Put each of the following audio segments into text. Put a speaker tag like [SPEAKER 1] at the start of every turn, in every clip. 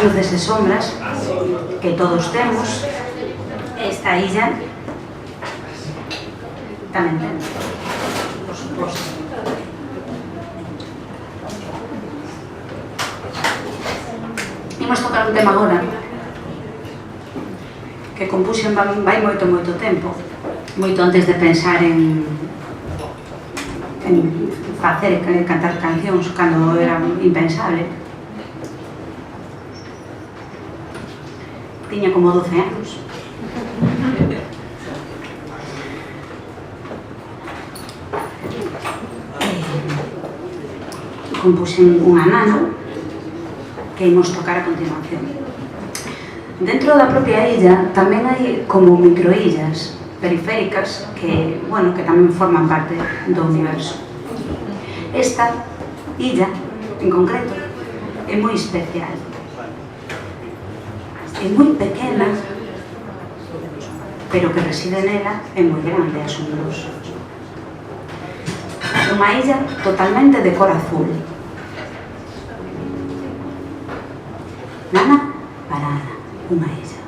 [SPEAKER 1] luces e sombras que todos temos, esta illa tamén ten, por suposto. Imos tocar un tema agora que compuxen vai moito tempo, moito antes de pensar en facer e cantar cancións cando era impensable. Tiña como 12 anos. Compuxen unha nano que imos tocar a continuación. Dentro da propia illa tamén hai como microillas periféricas que, bueno, que tamén forman parte do universo. Esta illa, en concreto, é moi especial. É moi pequena, pero que reside nela é moi grande e asombroso. É unha illa totalmente de cor azul. Nada parada, unha illa.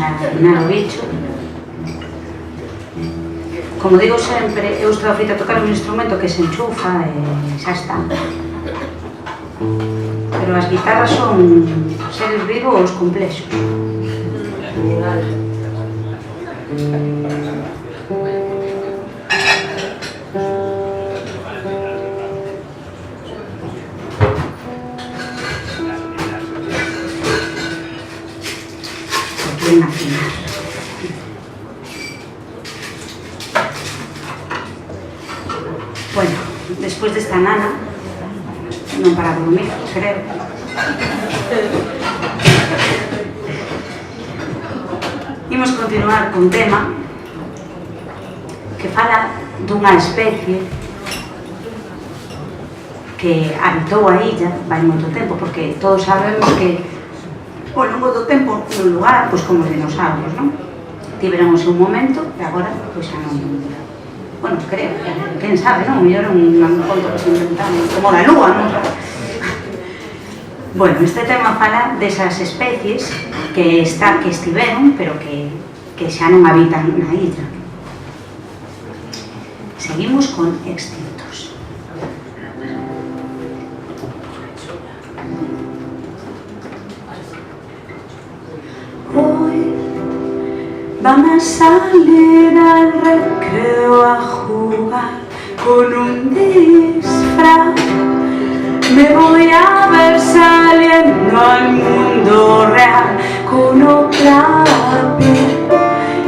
[SPEAKER 1] a eliminar o bicho. Como digo sempre, eu estou feita a tocar un instrumento que se enchufa e xa está. Pero as guitarras son seres vivos complexos. Quieren afinar. Bueno, despois desta nana, non para dormir, creo. Imos continuar cun tema que fala dunha especie que habitou a illa vai moito tempo, porque todos sabemos que ao longo do tempo no lugar, pois como os dinosaurios, non? Tiveron o seu momento e agora, pois xa non... Bueno, creo, quen sabe, non? Mellor un conto que se inventaron, como da lúa, non? Bueno, este tema fala desas especies que estiveron, pero que xa non habitan na illa. Seguimos con extintos. Hoy van a salir al recreo a jugar con un disfraz. Me voy a ver saliendo al mundo real con otra piel.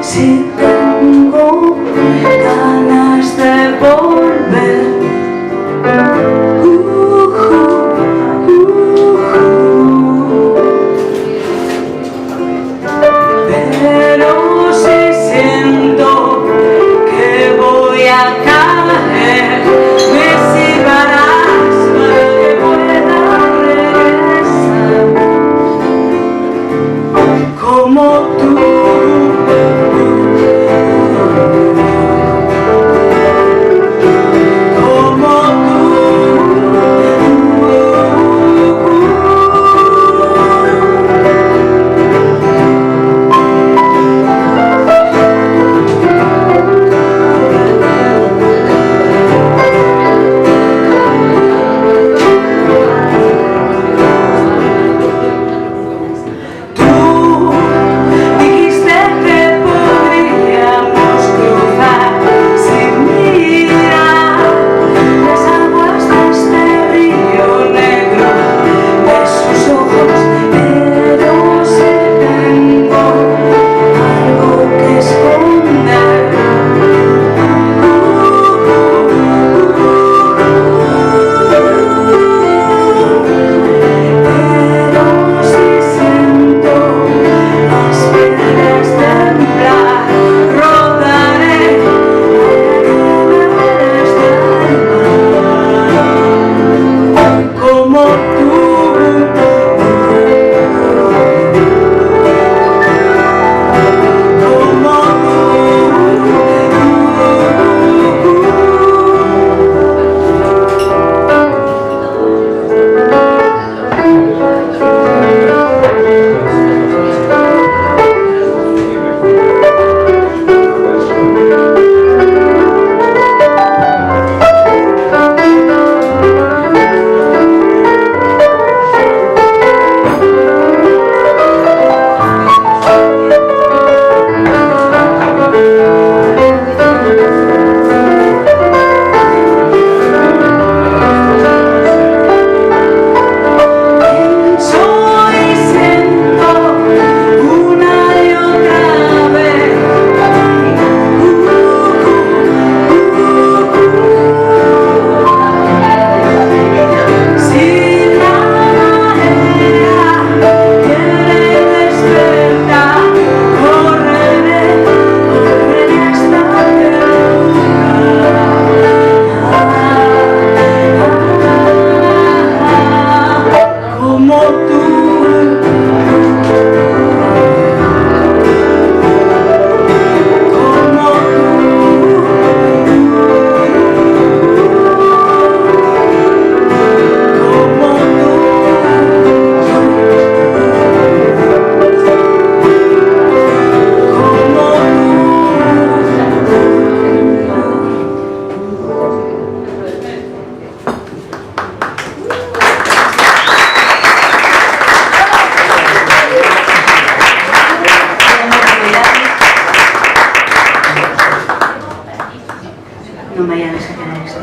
[SPEAKER 1] Si tengo ganas de volver. Pero si siento que voy a caer, me silbarás para que pueda regresar. Como tú.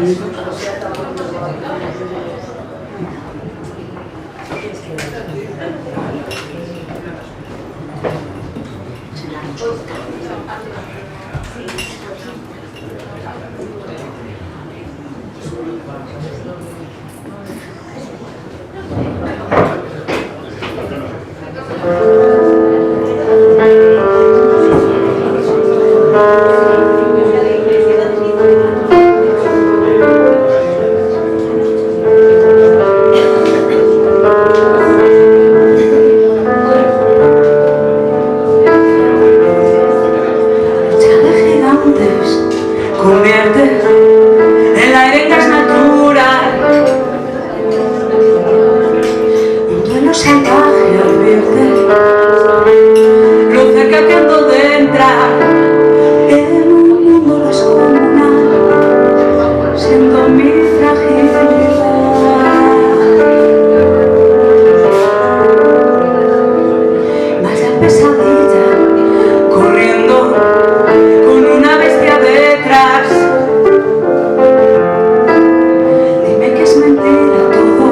[SPEAKER 1] latidos. Convierte el aire en gas natural, un duelo salvaje advierte lo cerca que ando de entrar en un mundo descomunal, siento mi fragilidad. Vaya pesadilla, corriendo con una bestia detrás. Dime que es mentira todo,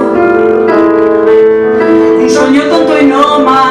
[SPEAKER 1] un sueño tonto y no más.